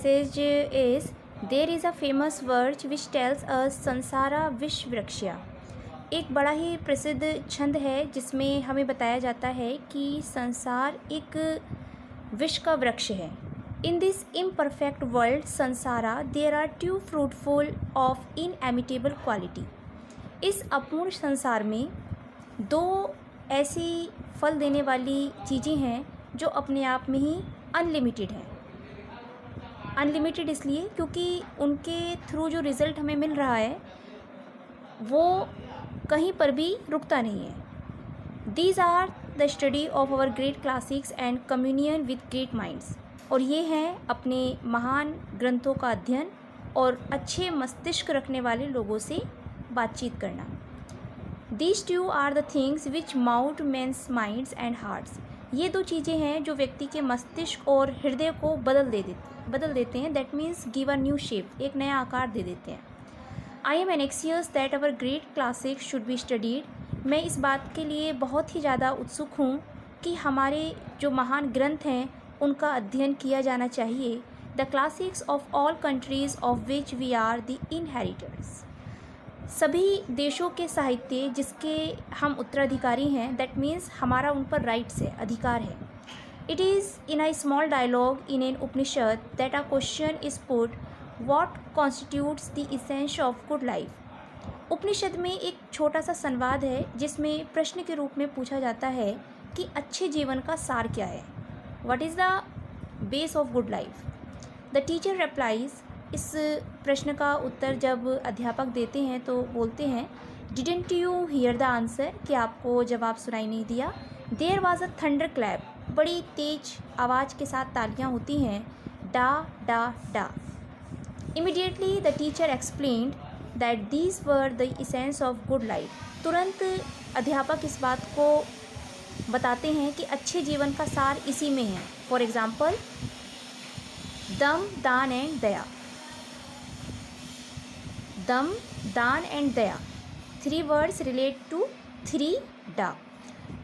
passage is, there is a famous verse which tells us संसारा विश्ववृक्षया। एक बड़ा ही प्रसिद्ध छंद है जिसमें हमें बताया जाता है कि संसार एक विश्व का वृक्ष है। In this imperfect world संसारा there are two fruitful of inimitable quality। इस अपूर्ण संसार में दो ऐसी फल देने वाली चीज़ें हैं जो अपने आप में ही अनलिमिटेड हैं। अनलिमिटेड इसलिए क्योंकि उनके थ्रू जो रिज़ल्ट हमें मिल रहा है वो कहीं पर भी रुकता नहीं है। These are the study of our great classics and communion with great minds. और ये हैं अपने महान ग्रंथों का अध्ययन और अच्छे मस्तिष्क रखने वाले लोगों से बातचीत करना। These two are the things which mould men's minds and hearts. ये दो चीज़ें हैं जो व्यक्ति के मस्तिष्क और हृदय को बदल देते हैं। That means give a new shape, एक नया आकार दे देते हैं। I am एनेक्सियस that our great classics should be studied. मैं इस बात के लिए बहुत ही ज़्यादा उत्सुक हूँ कि हमारे जो महान ग्रंथ हैं उनका अध्ययन किया जाना चाहिए। The classics of all countries of which we are the inheritors. सभी देशों के साहित्य जिसके हम उत्तराधिकारी हैं, दैट मीन्स हमारा उन पर राइट्स है, अधिकार है। It is in a small dialogue in an Upanishad that a question is put, what constitutes the essence of good life. Upanishad में एक छोटा सा संवाद है जिसमें प्रश्न के रूप में पूछा जाता है कि अच्छे जीवन का सार क्या है, what is the base of good life. The teacher replies, इस प्रश्न का उत्तर जब अध्यापक देते हैं तो बोलते हैं, didn't you hear the answer, कि आपको जवाब सुनाई नहीं दिया। There was a thunder clap, बड़ी तेज आवाज़ के साथ तालियां होती हैं, डा डा डा। Immediately the teacher explained that these were the essence of good life. तुरंत अध्यापक इस बात को बताते हैं कि अच्छे जीवन का सार इसी में है। फॉर एग्ज़ाम्पल, दम, daan and daya. Dam, daan and daya, three words relate to three da.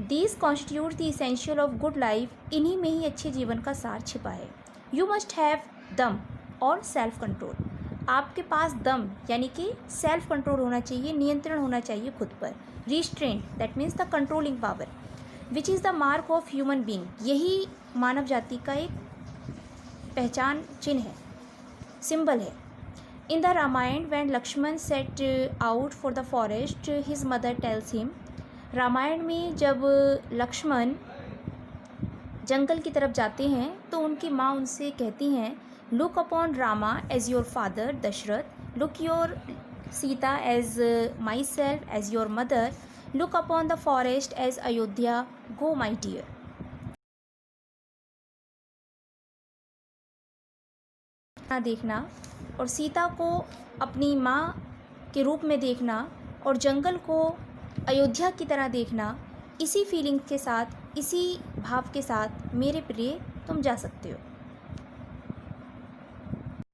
These constitute the essential of good life. इन्हीं में ही अच्छे जीवन का सार छिपा है। यू मस्ट हैव दम और सेल्फ कंट्रोल। आपके पास दम यानी कि सेल्फ कंट्रोल होना चाहिए, नियंत्रण होना चाहिए खुद पर। Restraint, that means the controlling power, which is the mark of human being. यही मानव जाति का एक पहचान चिन्ह है, सिंबल है। In the Ramayana, when Lakshman set out for the forest, his mother tells him। Ramayan में जब लक्ष्मण जंगल की तरफ जाते हैं तो उनकी माँ उनसे कहती हैं, look upon Rama as your father Dasharath, look your Sita as myself as your mother, look upon the forest as Ayodhya, go my dear. देखना और सीता को अपनी माँ के रूप में देखना और जंगल को अयोध्या की तरह देखना, इसी फीलिंग के साथ, इसी भाव के साथ मेरे प्रिय तुम जा सकते हो।